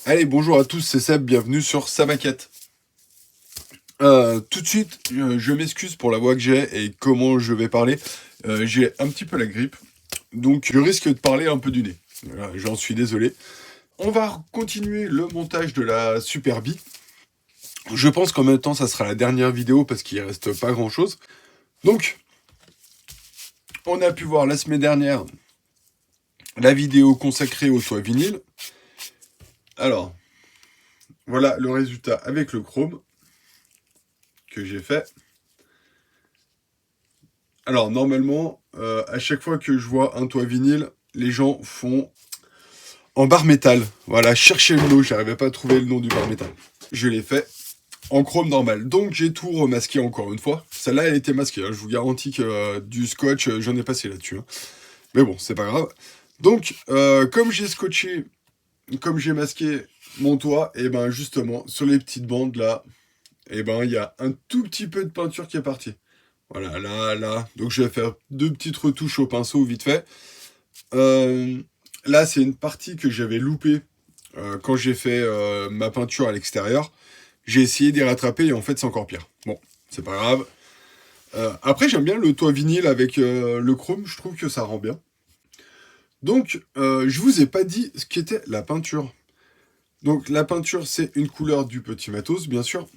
Allez, bonjour à tous, c'est Seb, bienvenue sur Sa Maquette. Tout de suite, je m'excuse pour la voix que j'ai et comment je vais parler. J'ai un petit peu la grippe, donc je risque de parler un peu du nez. Voilà, j'en suis désolé. On va continuer le montage de la Super Bee. Je pense qu'en même temps, ça sera la dernière vidéo parce qu'il reste pas grand-chose. Donc, on a pu voir la semaine dernière la vidéo consacrée au toit vinyle. Alors, voilà le résultat avec le chrome que j'ai fait. Alors, normalement, à chaque fois que je vois un toit vinyle, les gens font en bar métal. Voilà, cherchez le mot, j'arrivais pas à trouver le nom du bar métal. Je l'ai fait en chrome normal. Donc, j'ai tout remasqué encore une fois. Celle-là, elle était masquée. Hein. Je vous garantis que du scotch, j'en ai passé là-dessus. Hein. Mais bon, c'est pas grave. Donc, comme j'ai scotché, comme j'ai masqué mon toit, et ben justement, sur les petites bandes là, et ben il y a un tout petit peu de peinture qui est partie. Voilà, là. Donc je vais faire deux petites retouches au pinceau vite fait. Euh, Là, c'est une partie que j'avais loupée quand j'ai fait ma peinture à l'extérieur. J'ai essayé d'y rattraper et en fait, c'est encore pire. Bon, c'est pas grave. Après, j'aime bien le toit vinyle avec le chrome. Je trouve que ça rend bien. Donc, je vous ai pas dit ce qu'était la peinture. Donc, la peinture, c'est une couleur du petit matos, bien sûr.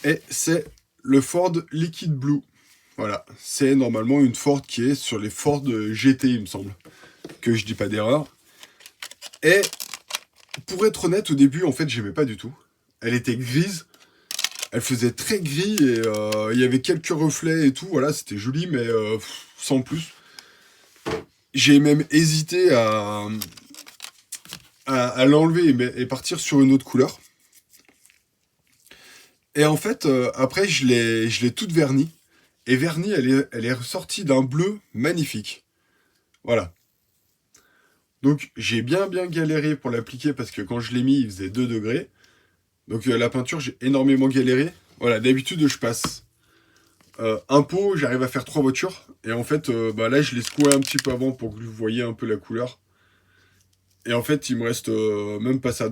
Et c'est le Ford Liquid Blue. Voilà, c'est normalement une Ford qui est sur les Ford GT, il me semble. Que je dis pas d'erreur. Et pour être honnête, au début, en fait, j'aimais pas du tout. Elle était grise, elle faisait très gris et il y avait quelques reflets et tout. Voilà, c'était joli, mais sans plus. J'ai même hésité à l'enlever et partir sur une autre couleur. Et en fait, après, je l'ai toute vernie. Et vernie, elle est ressortie d'un bleu magnifique. Voilà. Donc j'ai bien galéré pour l'appliquer parce que quand je l'ai mis, il faisait 2 degrés. Donc la peinture, j'ai énormément galéré. Voilà, d'habitude, je passe un pot, j'arrive à faire 3 voitures. Et en fait, bah, là, je l'ai secoué un petit peu avant pour que vous voyez un peu la couleur. Et en fait, il me reste même pas ça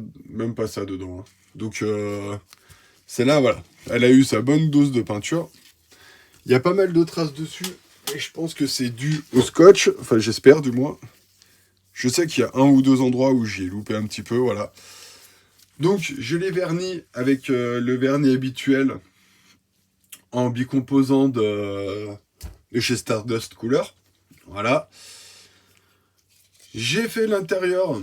dedans. Hein. Donc celle-là, voilà. Elle a eu sa bonne dose de peinture. Il y a pas mal de traces dessus. Et je pense que c'est dû au scotch. Enfin, j'espère du moins. Je sais qu'il y a un ou deux endroits où j'ai loupé un petit peu, voilà. Donc, je l'ai verni avec le vernis habituel en bicomposant de chez Stardust Couleur. Voilà. J'ai fait l'intérieur.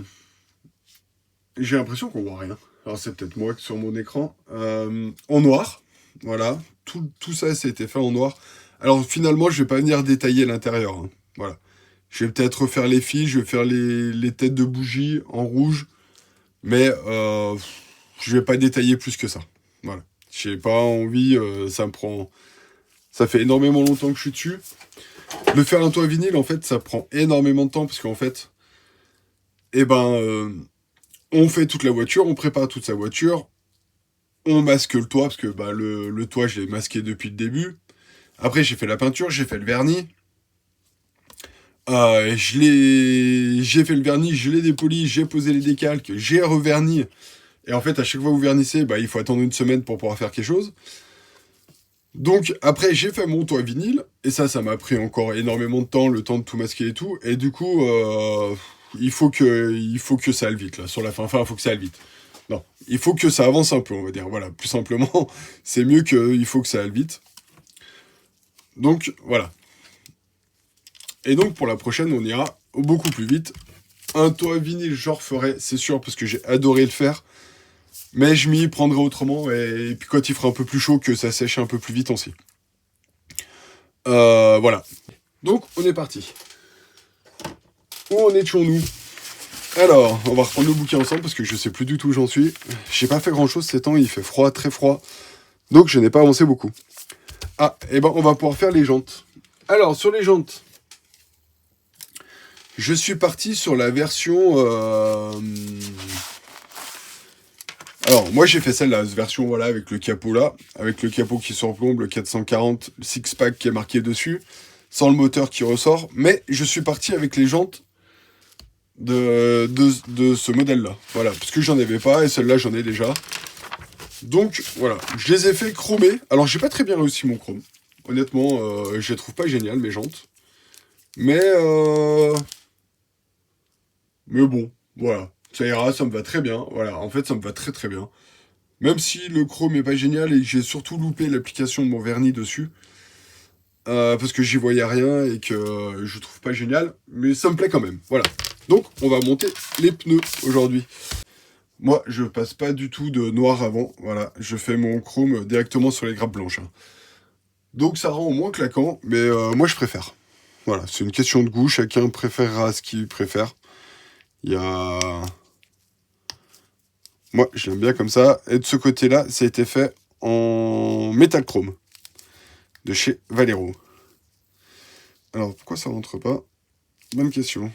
J'ai l'impression qu'on voit rien. Alors, c'est peut-être moi sur mon écran. En noir. Voilà. Tout ça, c'était fait en noir. Alors, finalement, je vais pas venir détailler l'intérieur. Hein. Voilà. Je vais peut-être refaire les fils, je vais faire les têtes de bougies en rouge. Mais je vais pas détailler plus que ça. Voilà. J'ai pas envie, ça fait énormément longtemps que je suis dessus. De faire un toit vinyle, en fait, ça prend énormément de temps parce qu'en fait, eh ben, on fait toute la voiture, on prépare toute sa voiture, on masque le toit parce que bah, le toit, je l'ai masqué depuis le début. Après, j'ai fait la peinture, j'ai fait le vernis. J'ai fait le vernis, je l'ai dépoli, j'ai posé les décalques, j'ai reverni. Et en fait, à chaque fois que vous vernissez, bah, il faut attendre une semaine pour pouvoir faire quelque chose. Donc après, j'ai fait mon toit vinyle, et ça m'a pris encore énormément de temps, le temps de tout masquer et tout. Et du coup, il faut que ça aille vite, là, sur la fin. Enfin, il faut que ça aille vite. Non, il faut que ça avance un peu, on va dire. Voilà, plus simplement, c'est mieux qu'il faut que ça aille vite. Donc, voilà. Et donc, pour la prochaine, on ira beaucoup plus vite. Un toit vinyle, je referai, c'est sûr, parce que j'ai adoré le faire. Mais je m'y prendrai autrement, et puis quand il fera un peu plus chaud, que ça sèche un peu plus vite aussi. Voilà. Donc, on est parti. Où en étions-nous? Alors, on va reprendre le bouquin ensemble, parce que je sais plus du tout où j'en suis. J'ai pas fait grand-chose ces temps, il fait froid, très froid. Donc, je n'ai pas avancé beaucoup. Ah, et ben, on va pouvoir faire les jantes. Alors, sur les jantes, je suis parti sur la version... Alors, moi, j'ai fait celle-là, cette version, voilà, avec le capot là, avec le capot qui surplombe, le 440 six-pack qui est marqué dessus, sans le moteur qui ressort, mais je suis parti avec les jantes de ce modèle-là. Voilà, parce que j'en avais pas, et celle-là, j'en ai déjà. Donc, voilà, je les ai fait chromer. Alors, j'ai pas très bien réussi mon chrome. Honnêtement, je les trouve pas géniales, mes jantes. Mais bon, voilà. Ça ira, ça me va très bien. Voilà, en fait, ça me va très très bien. Même si le chrome est pas génial et que j'ai surtout loupé l'application de mon vernis dessus. Parce que j'y voyais rien et que je trouve pas génial. Mais ça me plaît quand même. Voilà. Donc, on va monter les pneus aujourd'hui. Moi, je passe pas du tout de noir avant. Voilà, je fais mon chrome directement sur les grappes blanches, hein. Donc ça rend au moins claquant, mais moi je préfère. Voilà, c'est une question de goût, chacun préférera ce qu'il préfère. Il y a... Moi, je l'aime bien comme ça. Et de ce côté-là, ça a été fait en métal chrome, de chez Valero. Alors, pourquoi ça rentre pas? Bonne question.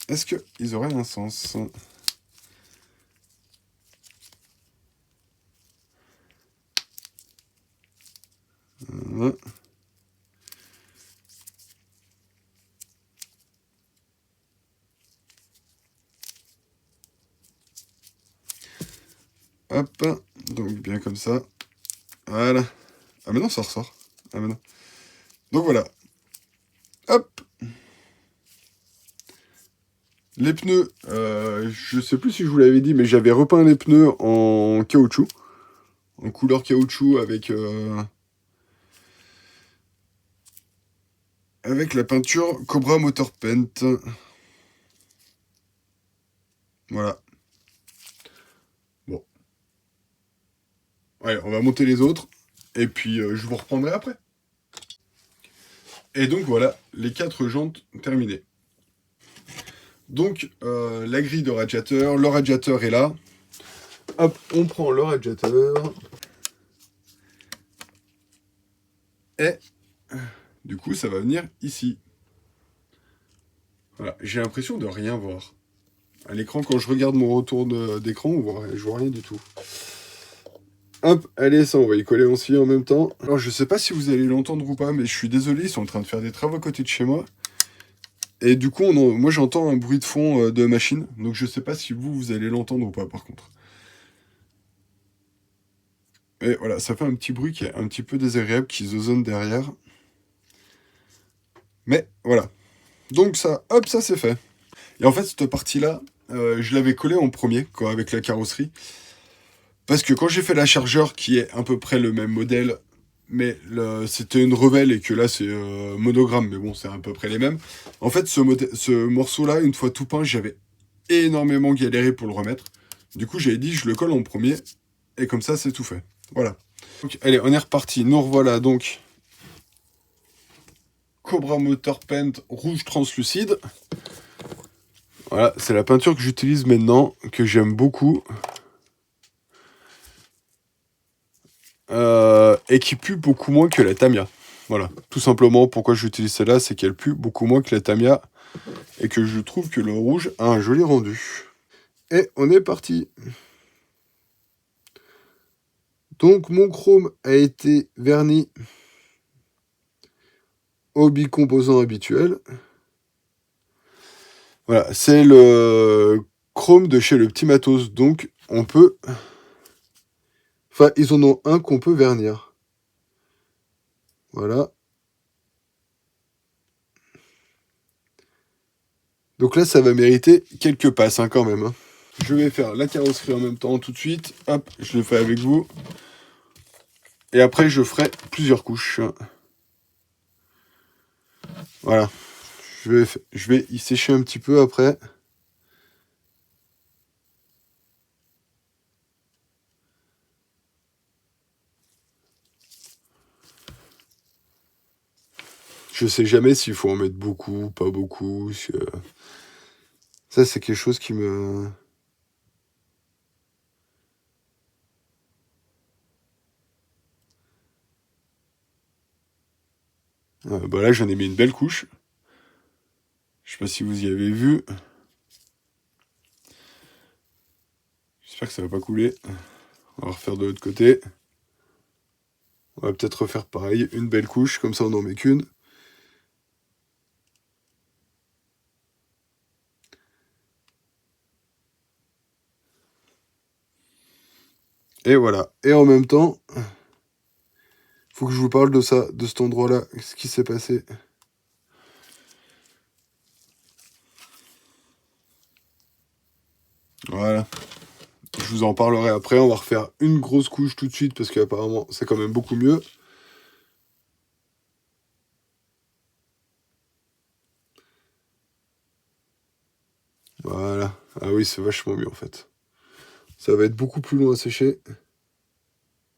Est-ce qu'ils auraient un sens? Euh, Hop, donc bien comme ça. Voilà. Ah mais non, ça ressort. Ah mais non. Donc voilà. Hop. Les pneus, je sais plus si je vous l'avais dit, mais j'avais repeint les pneus en caoutchouc. En couleur caoutchouc avec la peinture Cobra Motor Paint. Voilà. Bon. Allez, on va monter les autres. Et puis, je vous reprendrai après. Et donc, voilà, les 4 jantes terminées. Donc, la grille de radiateur. Le radiateur est là. Hop, on prend le radiateur. Et, du coup, ça va venir ici. Voilà, j'ai l'impression de rien voir. À l'écran, quand je regarde mon retour d'écran, je vois rien du tout. Hop, allez, ça, on va y coller aussi en même temps. Alors, je sais pas si vous allez l'entendre ou pas, mais je suis désolé, ils sont en train de faire des travaux à côté de chez moi. Et du coup, moi, j'entends un bruit de fond de machine. Donc, je sais pas si vous allez l'entendre ou pas, par contre. Et voilà, ça fait un petit bruit qui est un petit peu désagréable, qui zozonne derrière. Mais, voilà. Donc, ça, hop, ça, c'est fait. Et en fait, cette partie-là, je l'avais collée en premier, quoi, avec la carrosserie. Parce que quand j'ai fait la chargeur, qui est à peu près le même modèle, mais c'était une Revell et que là c'est monogramme, mais bon, c'est à peu près les mêmes. En fait, ce morceau-là, une fois tout peint, j'avais énormément galéré pour le remettre. Du coup, j'avais dit, je le colle en premier, et comme ça, c'est tout fait. Voilà. Donc, allez, on est reparti. Nous revoilà donc Cobra Motor Paint rouge translucide. Voilà, c'est la peinture que j'utilise maintenant, que j'aime beaucoup. Et qui pue beaucoup moins que la Tamiya. Voilà, tout simplement pourquoi j'utilise celle-là, c'est qu'elle pue beaucoup moins que la Tamiya et que je trouve que le rouge a un joli rendu. Et on est parti. Donc mon chrome a été verni au bicomposant habituel. Voilà, c'est le chrome de chez le Petit Matos, donc on peut... Enfin, ils en ont un qu'on peut vernir. Voilà. Donc là, ça va mériter quelques passes, hein, quand même. Hein. Je vais faire la carrosserie en même temps tout de suite. Hop, je le fais avec vous. Et après, je ferai plusieurs couches. Voilà. Je vais y sécher un petit peu après. Je sais jamais s'il faut en mettre beaucoup, pas beaucoup. Ça, c'est quelque chose qui me... Bah là, j'en ai mis une belle couche. Je sais pas si vous y avez vu. J'espère que ça va pas couler. On va refaire de l'autre côté. On va peut-être refaire pareil, une belle couche, comme ça on n'en met qu'une. Et voilà. Et en même temps, faut que je vous parle de ça, de cet endroit-là, ce qui s'est passé. Voilà. Je vous en parlerai après. On va refaire une grosse couche tout de suite parce qu'apparemment, c'est quand même beaucoup mieux. Voilà. Ah oui, c'est vachement mieux en fait. Ça va être beaucoup plus long à sécher.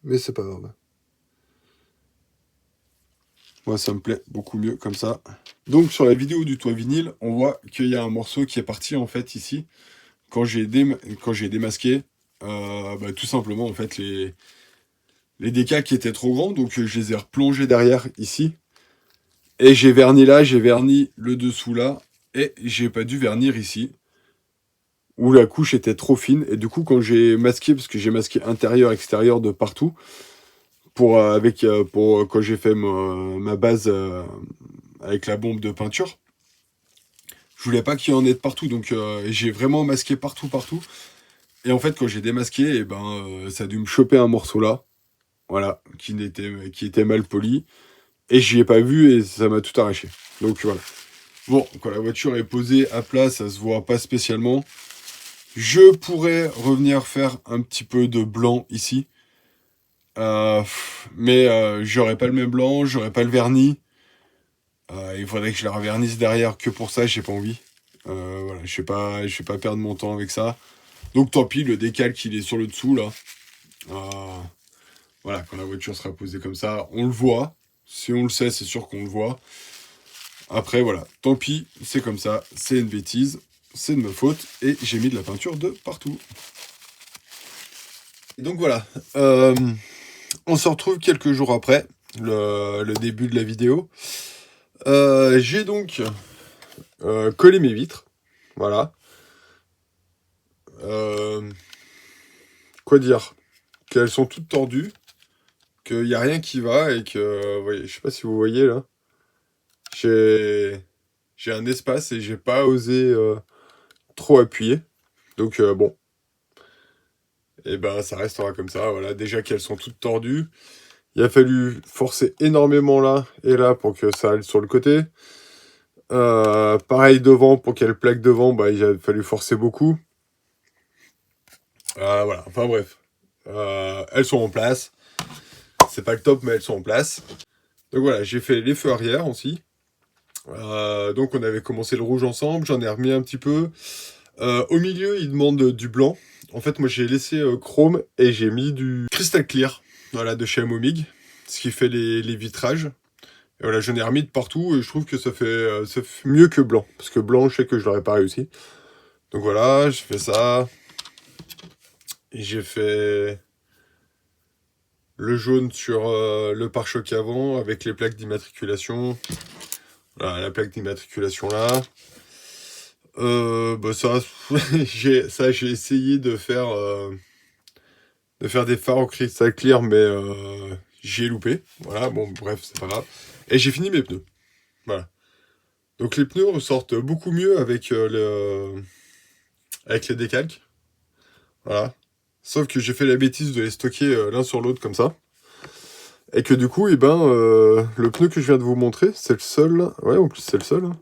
Mais c'est pas grave. Moi, ça me plaît beaucoup mieux comme ça. Donc, sur la vidéo du toit vinyle, on voit qu'il y a un morceau qui est parti en fait ici. Quand j'ai démasqué, tout simplement en fait les décals qui étaient trop grands, donc je les ai replongés derrière ici. Et j'ai verni là, j'ai verni le dessous là, et j'ai pas dû vernir ici, où la couche était trop fine. Et du coup, quand j'ai masqué, parce que j'ai masqué intérieur, extérieur de partout, pour quand j'ai fait ma base avec la bombe de peinture, je voulais pas qu'il y en ait de partout, donc j'ai vraiment masqué partout, partout. Et en fait, quand j'ai démasqué, ça a dû me choper un morceau là, voilà, qui était mal poli. Et j'y ai pas vu et ça m'a tout arraché. Donc voilà. Bon, quand la voiture est posée à plat, ça se voit pas spécialement. Je pourrais revenir faire un petit peu de blanc ici. Mais j'aurais pas le même blanc, j'aurais pas le vernis. Il faudrait que je la revernisse derrière que pour ça, j'ai pas envie. Voilà, je vais pas perdre mon temps avec ça. Donc tant pis, le décalque il est sur le dessous là. Euh, voilà, quand la voiture sera posée comme ça, on le voit. Si on le sait, c'est sûr qu'on le voit. Après, voilà, tant pis, c'est comme ça, c'est une bêtise, c'est de ma faute, et j'ai mis de la peinture de partout. Et donc voilà, on se retrouve quelques jours après, le début de la vidéo. J'ai donc collé mes vitres, voilà. Euh, quoi dire? Qu'elles sont toutes tordues, qu'il n'y a rien qui va, et que, voyez, je sais pas si vous voyez là, j'ai j'ai un espace et j'ai pas osé trop appuyer. Donc bon, et ben ça restera comme ça, voilà. Déjà qu'elles sont toutes tordues, il a fallu forcer énormément là et là pour que ça aille sur le côté. Pareil devant, pour qu'elle plaque devant, bah, il a fallu forcer beaucoup. Voilà, enfin bref. Elles sont en place. C'est pas le top, mais elles sont en place. Donc voilà, j'ai fait les feux arrière aussi. Donc on avait commencé le rouge ensemble, j'en ai remis un petit peu. Au milieu, il demande du blanc. En fait, moi j'ai laissé chrome et j'ai mis du crystal clear, voilà, de chez Amomig, ce qui fait les vitrages. Et voilà, j'en ai remis de partout et je trouve que ça fait mieux que blanc. Parce que blanc, je sais que je l'aurais pas réussi. Donc voilà, j'ai fait ça. Et j'ai fait le jaune sur le pare-choc avant avec les plaques d'immatriculation. Voilà, la plaque d'immatriculation là. Ça, j'ai essayé de faire des phares au cristal clear, mais j'ai loupé. Voilà, bon, bref, c'est pas grave. Et j'ai fini mes pneus. Voilà. Donc les pneus ressortent beaucoup mieux avec les décalques. Voilà. Sauf que j'ai fait la bêtise de les stocker l'un sur l'autre comme ça. Et que du coup, le pneu que je viens de vous montrer, c'est le seul. Ouais, en plus, c'est le seul. Hein.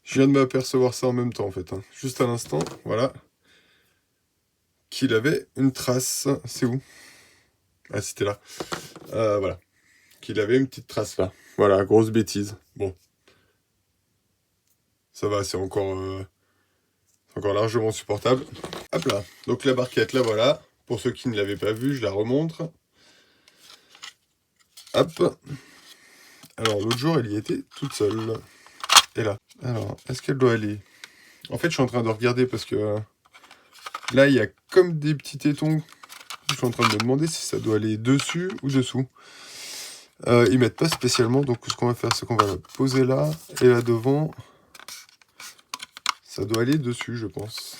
Je viens de m'apercevoir ça en même temps, en fait. Hein. Juste à l'instant, voilà. Qu'il avait une trace. C'est où? Ah, c'était là. Voilà. Qu'il avait une petite trace là. Voilà, grosse bêtise. Bon. Ça va, c'est encore largement supportable. Hop là. Donc la barquette, là, voilà. Pour ceux qui ne l'avaient pas vue, je la remontre. Hop. Alors, l'autre jour, elle y était toute seule. Et là. Alors, est-ce qu'elle doit aller? En fait, je suis en train de regarder parce que là, il y a comme des petits tétons. Je suis en train de me demander si ça doit aller dessus ou dessous. Ils mettent pas spécialement, donc ce qu'on va faire, c'est qu'on va la poser là, et là devant, ça doit aller dessus, je pense.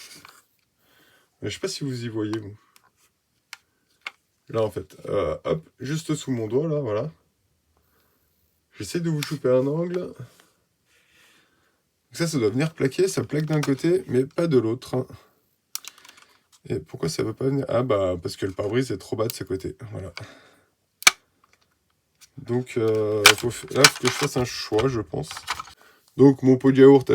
Mais je sais pas si vous y voyez, vous. Là, en fait, hop, juste sous mon doigt, là, voilà. J'essaie de vous choper un angle. Donc ça doit venir plaquer, ça plaque d'un côté, mais pas de l'autre. Et pourquoi ça veut pas venir? Ah bah parce que le pare-brise est trop bas de ce côté. Voilà. Donc là, faut que je fasse un choix, je pense. Donc mon pot de yaourt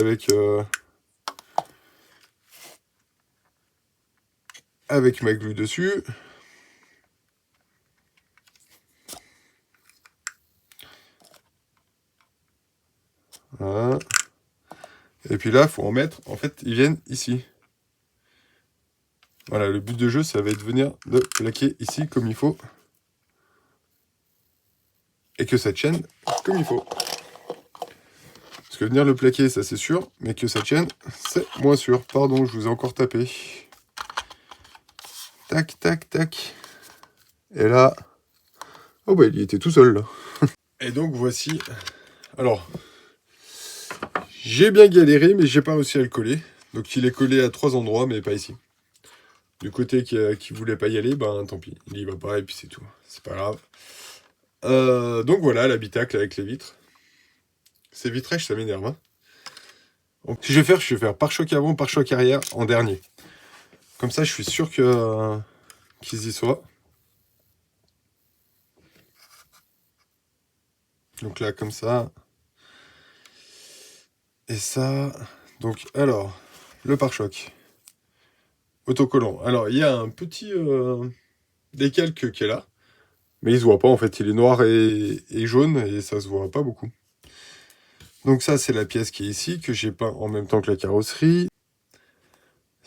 avec ma glu dessus. Voilà. Et puis là, il faut en mettre. En fait, ils viennent ici. Voilà, le but de jeu, ça va être de venir de plaquer ici comme il faut. Et que ça tienne comme il faut. Parce que venir le plaquer, ça c'est sûr. Mais que ça tienne, c'est moins sûr. Pardon, je vous ai encore tapé. Tac, tac, tac. Et là... Oh bah, il était tout seul, là. Et donc, voici... Alors... J'ai bien galéré, mais j'ai pas réussi à le coller. Donc, il est collé à 3 endroits, mais pas ici. Du côté qui voulait pas y aller, ben tant pis. Il y va pas, et puis c'est tout. C'est pas grave. Donc voilà, l'habitacle avec les vitres. Ces vitrages, ça m'énerve. Hein. Donc, si je vais faire pare-choc avant, pare-choc arrière en dernier. Comme ça, je suis sûr qu'ils y soient. Donc là, comme ça. Et ça. Donc, alors, le pare-choc. Autocollant. Alors, il y a un petit décalque qui est là. Mais il se voit pas, en fait. Il est noir et jaune, et ça se voit pas beaucoup. Donc ça, c'est la pièce qui est ici, que j'ai peint en même temps que la carrosserie.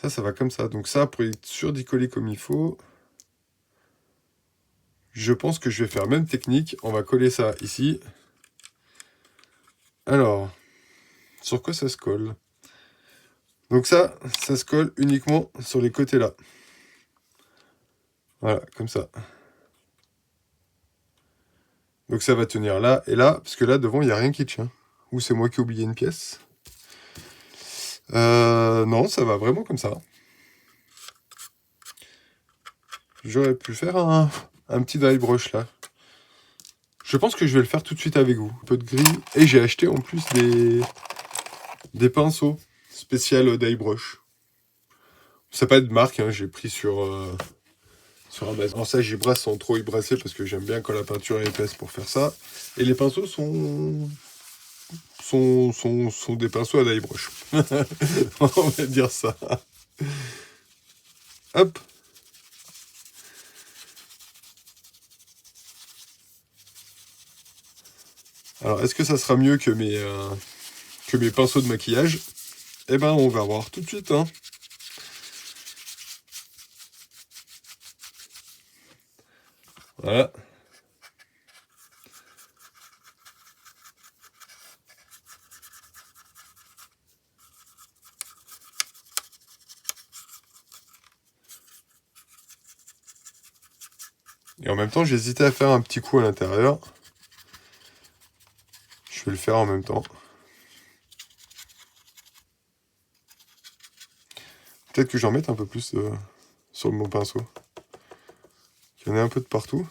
Ça va comme ça. Donc ça, pour être sûr d'y coller comme il faut, je pense que je vais faire même technique. On va coller ça ici. Alors, sur quoi ça se colle? Donc ça se colle uniquement sur les côtés là. Voilà, comme ça. Donc ça va tenir là et là, parce que là, devant, il n'y a rien qui tient. Ou c'est moi qui ai oublié une pièce. Non, ça va vraiment comme ça. J'aurais pu faire un petit dry brush là. Je pense que je vais le faire tout de suite avec vous. Un peu de gris. Et j'ai acheté en plus des pinceaux spécial dye brush. C'est pas de marque, hein, j'ai pris sur Amazon. Alors ça, j'y brasse sans trop y brasser parce que j'aime bien quand la peinture est épaisse pour faire ça. Et les pinceaux sont des pinceaux à dye brush. On va dire ça. Hop. Alors, est-ce que ça sera mieux que mes pinceaux de maquillage? Eh ben, on va voir tout de suite. Hein. Voilà. Et en même temps, j'hésitais à faire un petit coup à l'intérieur. Je vais le faire en même temps. Peut-être que j'en mette un peu plus sur mon pinceau. Il y en a un peu de partout.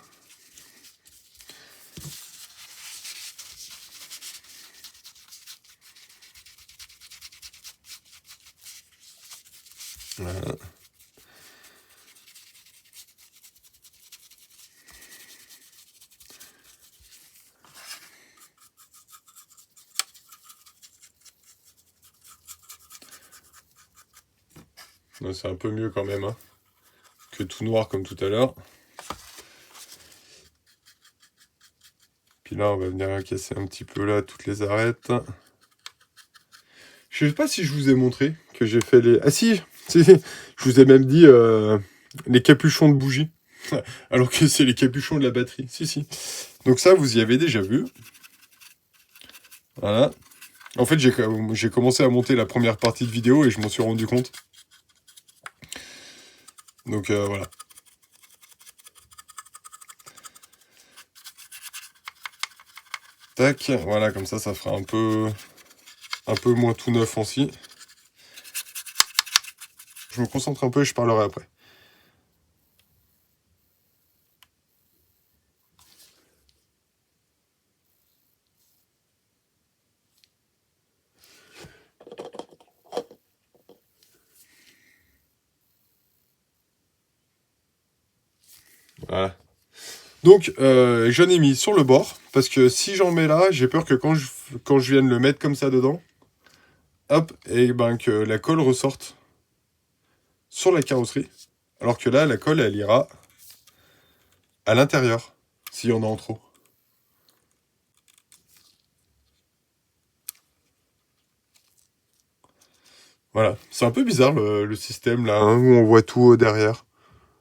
Voilà. C'est un peu mieux quand même, hein, que tout noir comme tout à l'heure. Puis là, on va venir casser un petit peu là toutes les arêtes. Je sais pas si je vous ai montré que j'ai fait les... Ah si, je vous ai même dit les capuchons de bougies. Alors que c'est les capuchons de la batterie. Si. Donc ça, vous y avez déjà vu. Voilà. En fait, j'ai commencé à monter la première partie de vidéo et je m'en suis rendu compte. Donc voilà. Tac, voilà, comme ça fera un peu moins tout neuf aussi. Je me concentre un peu et je parlerai après. Voilà. Donc, j'en ai mis sur le bord, parce que si j'en mets là, j'ai peur que quand je vienne le mettre comme ça dedans, hop, et ben que la colle ressorte sur la carrosserie. Alors que là, la colle, elle ira à l'intérieur, s'il y en a en trop. Voilà. C'est un peu bizarre le système là, hein, où on voit tout derrière.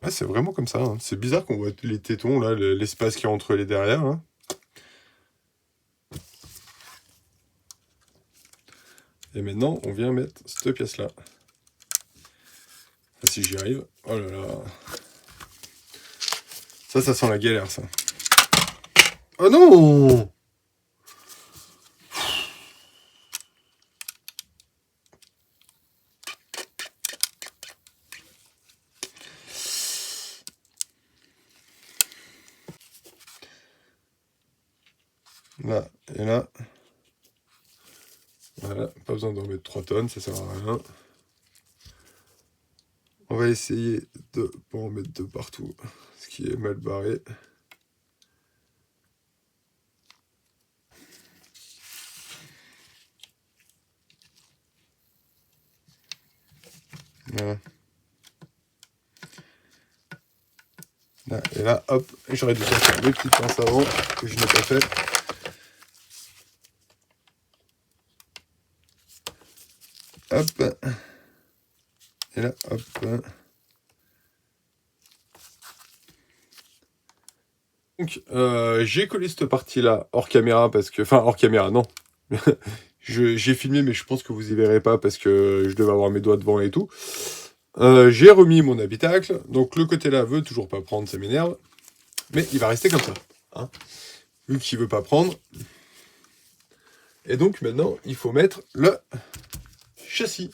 Ouais, c'est vraiment comme ça, hein. C'est bizarre qu'on voit les tétons, là, l'espace qu'il y a entre les derrière. Hein. Et maintenant, on vient mettre cette pièce-là. Ah, si j'y arrive. Oh là là. Ça sent la galère, ça. Oh non! Là, et là. Voilà, pas besoin d'en mettre 3 tonnes, ça sert à rien. On va essayer de pas en mettre de partout, ce qui est mal barré. Voilà. Là, et là, hop, j'aurais dû faire mes petites pinces avant, que je n'ai pas fait. Hop. Et là, hop. Donc, j'ai collé cette partie-là hors caméra parce que... Enfin, hors caméra, non. J'ai filmé, mais je pense que vous y verrez pas parce que je devais avoir mes doigts devant et tout. J'ai remis mon habitacle. Donc, le côté là veut toujours pas prendre, ça m'énerve. Mais il va rester comme ça. Hein, vu qu'il veut pas prendre. Et donc, maintenant, il faut mettre le châssis.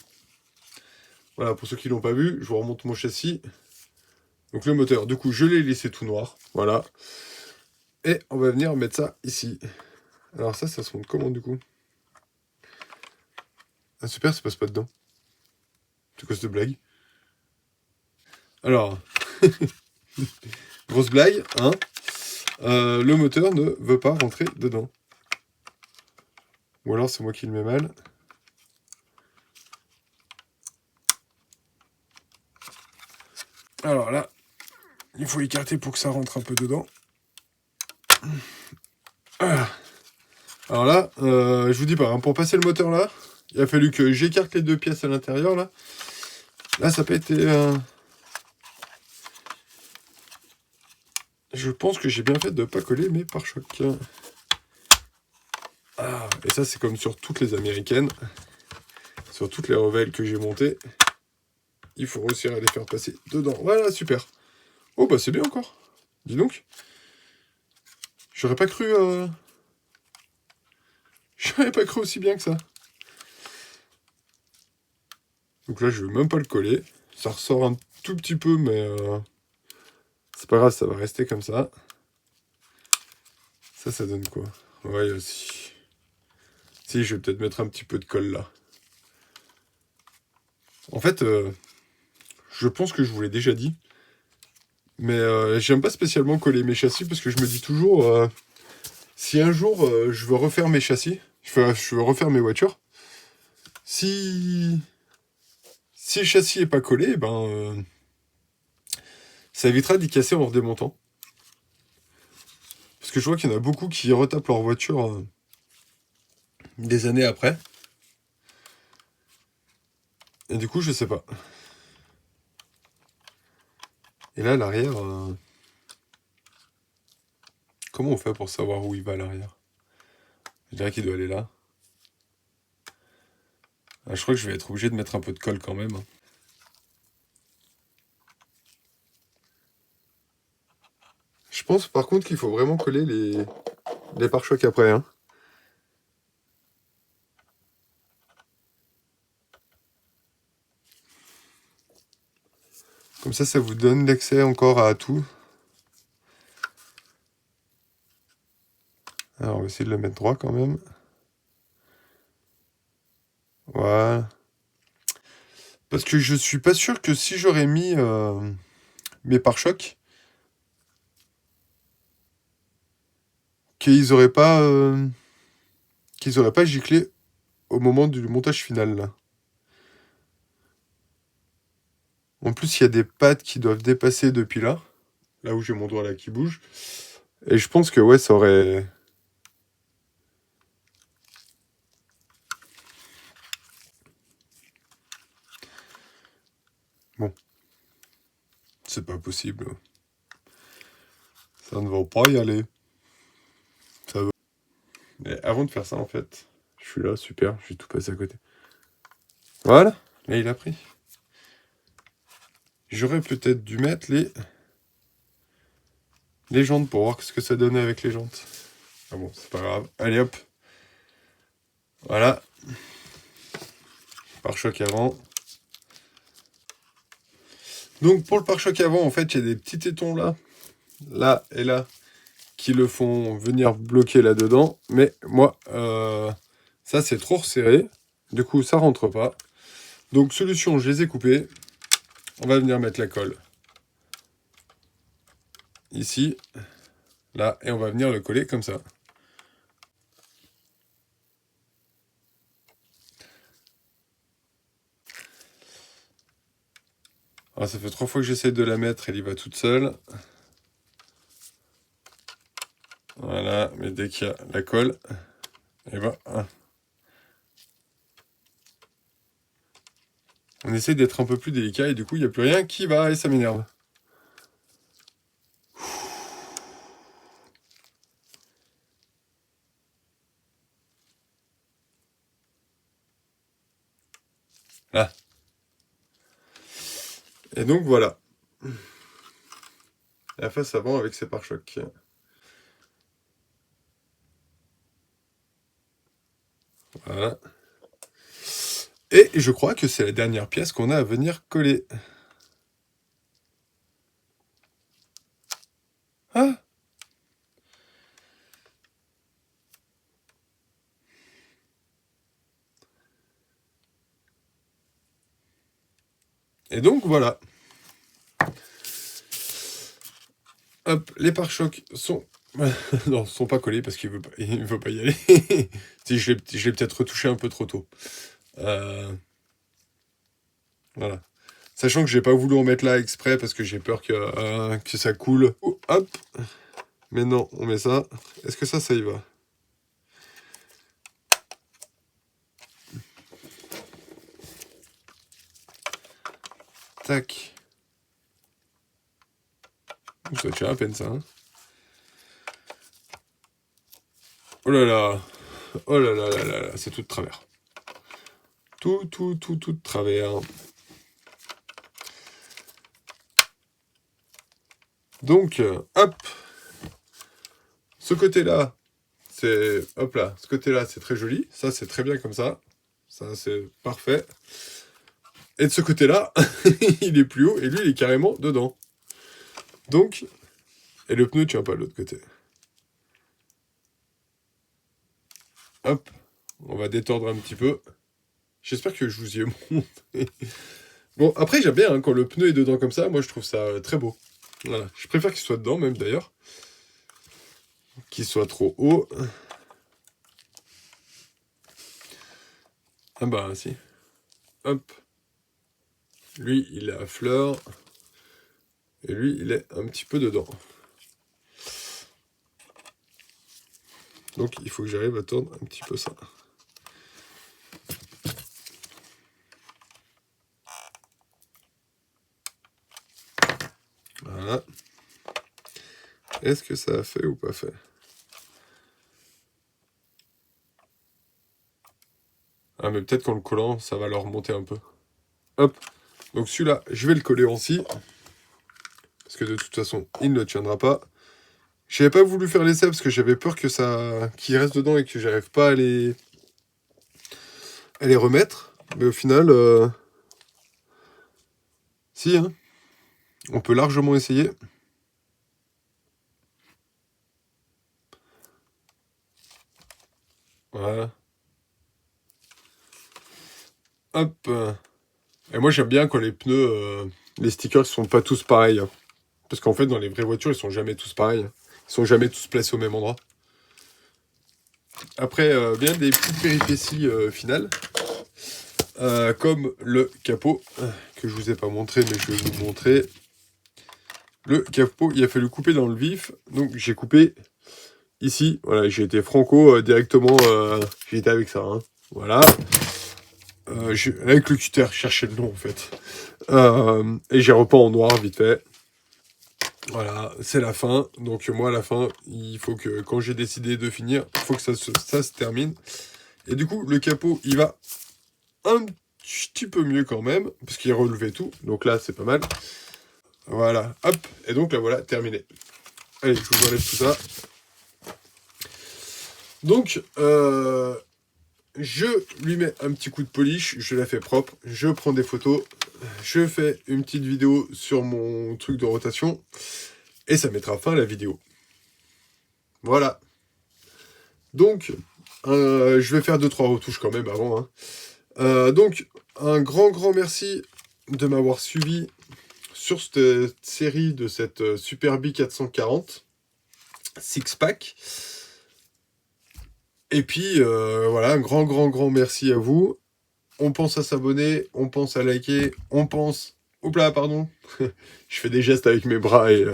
Voilà, pour ceux qui l'ont pas vu, je vous remonte mon châssis. Donc, le moteur, du coup, je l'ai laissé tout noir. Voilà. Et on va venir mettre ça ici. Alors ça se monte comment du coup? Ah super, ça passe pas dedans. C'est quoi cette blague? Alors, grosse blague, hein. Le moteur ne veut pas rentrer dedans. Ou alors c'est moi qui le mets mal. Alors là, il faut écarter pour que ça rentre un peu dedans. Ah. Alors là, je vous dis pas, hein, pour passer le moteur là, il a fallu que j'écarte les 2 pièces à l'intérieur là. Là, ça n'a pas été... Je pense que j'ai bien fait de ne pas coller mes pare-chocs. Ah, et ça, c'est comme sur toutes les américaines. Sur toutes les revelles que j'ai montées. Il faut réussir à les faire passer dedans. Voilà, super. Oh, bah c'est bien encore. Dis donc. J'aurais pas cru... J'aurais pas cru aussi bien que ça. Donc là, je vais même pas le coller. Ça ressort un tout petit peu, mais... c'est pas grave, ça va rester comme ça. Ça donne quoi? Ouais, aussi. Si, je vais peut-être mettre un petit peu de colle là. En fait, je pense que je vous l'ai déjà dit. Mais j'aime pas spécialement coller mes châssis parce que je me dis toujours... si un jour je veux refaire mes châssis, je veux refaire mes voitures, si le châssis est pas collé, ben ça évitera d'y casser en redémontant. Parce que je vois qu'il y en a beaucoup qui retapent leur voiture des années après. Et du coup, je sais pas. Et là, l'arrière... comment on fait pour savoir où il va l'arrière? Je dirais qu'il doit aller là. Ah, je crois que je vais être obligé de mettre un peu de colle quand même. Hein. Je pense par contre qu'il faut vraiment coller les pare-chocs après. Hein. Comme ça vous donne l'accès encore à tout. Alors on va essayer de le mettre droit quand même. Voilà. Parce que je suis pas sûr que si j'aurais mis mes pare-chocs, qu'ils auraient pas giclé au moment du montage final, là. En plus, il y a des pattes qui doivent dépasser depuis là où j'ai mon doigt là qui bouge. Et je pense que ouais, ça aurait... Bon. C'est pas possible. Ça ne va pas y aller. Ça va. Mais avant de faire ça, en fait, je suis là, super, je vais tout passer à côté. Voilà, là il a pris. J'aurais peut-être dû mettre les jantes pour voir ce que ça donnait avec les jantes. Ah bon, c'est pas grave. Allez hop. Voilà. Pare-choc avant. Donc pour le pare-choc avant, en fait, il y a des petits tétons là et là, qui le font venir bloquer là-dedans. Mais moi, ça c'est trop resserré. Du coup, ça rentre pas. Donc solution, je les ai coupés. On va venir mettre la colle. Ici, là, et on va venir le coller comme ça. Alors, ça fait 3 fois que j'essaie de la mettre, elle y va toute seule. Voilà, mais dès qu'il y a la colle, et ben, on essaie d'être un peu plus délicat et du coup, il n'y a plus rien qui va et ça m'énerve. Là. Et donc voilà. La face avant avec ses pare-chocs. Voilà. Et je crois que c'est la dernière pièce qu'on a à venir coller. Ah! Et donc voilà. Hop, les pare-chocs sont... non, sont pas collés parce qu'il veut pas y aller. Si, je l'ai peut-être retouché un peu trop tôt. Voilà. Sachant que j'ai pas voulu en mettre là exprès parce que j'ai peur que ça coule. Oh, hop. Maintenant, on met ça. Est-ce que ça y va? Tac. Ça tient à peine ça. Hein. Oh là là. Oh là là là là là. C'est tout de travers. Tout de travers. Donc, hop. Ce côté-là, c'est... Hop là. Ce côté-là, c'est très joli. Ça, c'est très bien comme ça. Ça, c'est parfait. Et de ce côté-là, il est plus haut. Et lui, il est carrément dedans. Donc... Et le pneu tient pas de l'autre côté. Hop. On va détordre un petit peu. J'espère que je vous y ai montré. Bon, après, j'aime bien hein, quand le pneu est dedans comme ça. Moi, je trouve ça très beau. Voilà. Je préfère qu'il soit dedans, même d'ailleurs. Qu'il soit trop haut. Ah bah, si. Hop. Lui, il est à fleur. Et lui, il est un petit peu dedans. Donc, il faut que j'arrive à tordre un petit peu ça. Voilà. Est-ce que ça a fait ou pas fait? Ah, mais peut-être qu'en le collant, ça va leur remonter un peu. Hop. Donc celui-là, je vais le coller en scie. Parce que de toute façon, il ne tiendra pas. J'avais pas voulu faire l'essai parce que j'avais peur que ça qu'il reste dedans et que j'arrive pas à les remettre. Mais au final, si, hein. On peut largement essayer. Voilà. Hop. Et moi, j'aime bien quand les pneus, les stickers sont pas tous pareils. Hein. Parce qu'en fait, dans les vraies voitures, ils sont jamais tous pareils. Hein. Ils sont jamais tous placés au même endroit. Après, bien des petites péripéties finales. Comme le capot, que je vous ai pas montré, mais je vais vous montrer. Le capot, il a fallu couper dans le vif. Donc j'ai coupé ici. Voilà, j'ai été franco directement. J'ai été avec ça. Hein. Voilà. Avec le cutter, chercher le nom en fait. Et j'ai repeint en noir vite fait. Voilà, c'est la fin. Donc moi, à la fin, il faut que, quand j'ai décidé de finir, il faut que ça se termine. Et du coup, le capot, il va un petit peu mieux quand même, parce qu'il relevait tout. Donc là, c'est pas mal. Voilà, hop. Et donc là, voilà, terminé. Allez, je vous enlève tout ça. Donc, je lui mets un petit coup de polish, je la fais propre, je prends des photos, je fais une petite vidéo sur mon truc de rotation, et ça mettra fin à la vidéo. Voilà. Donc, je vais faire 2-3 retouches quand même avant. Hein. Donc, un grand merci de m'avoir suivi sur cette série de cette Super B 440 six-pack. Et puis, voilà, un grand merci à vous. On pense à s'abonner, on pense à liker, on pense... Oups là, pardon. Je fais des gestes avec mes bras et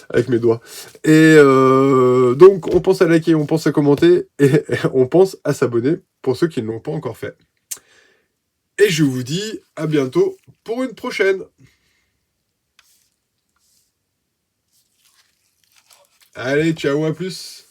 avec mes doigts. Et donc, on pense à liker, on pense à commenter et on pense à s'abonner pour ceux qui ne l'ont pas encore fait. Et je vous dis à bientôt pour une prochaine. Allez, ciao, à plus.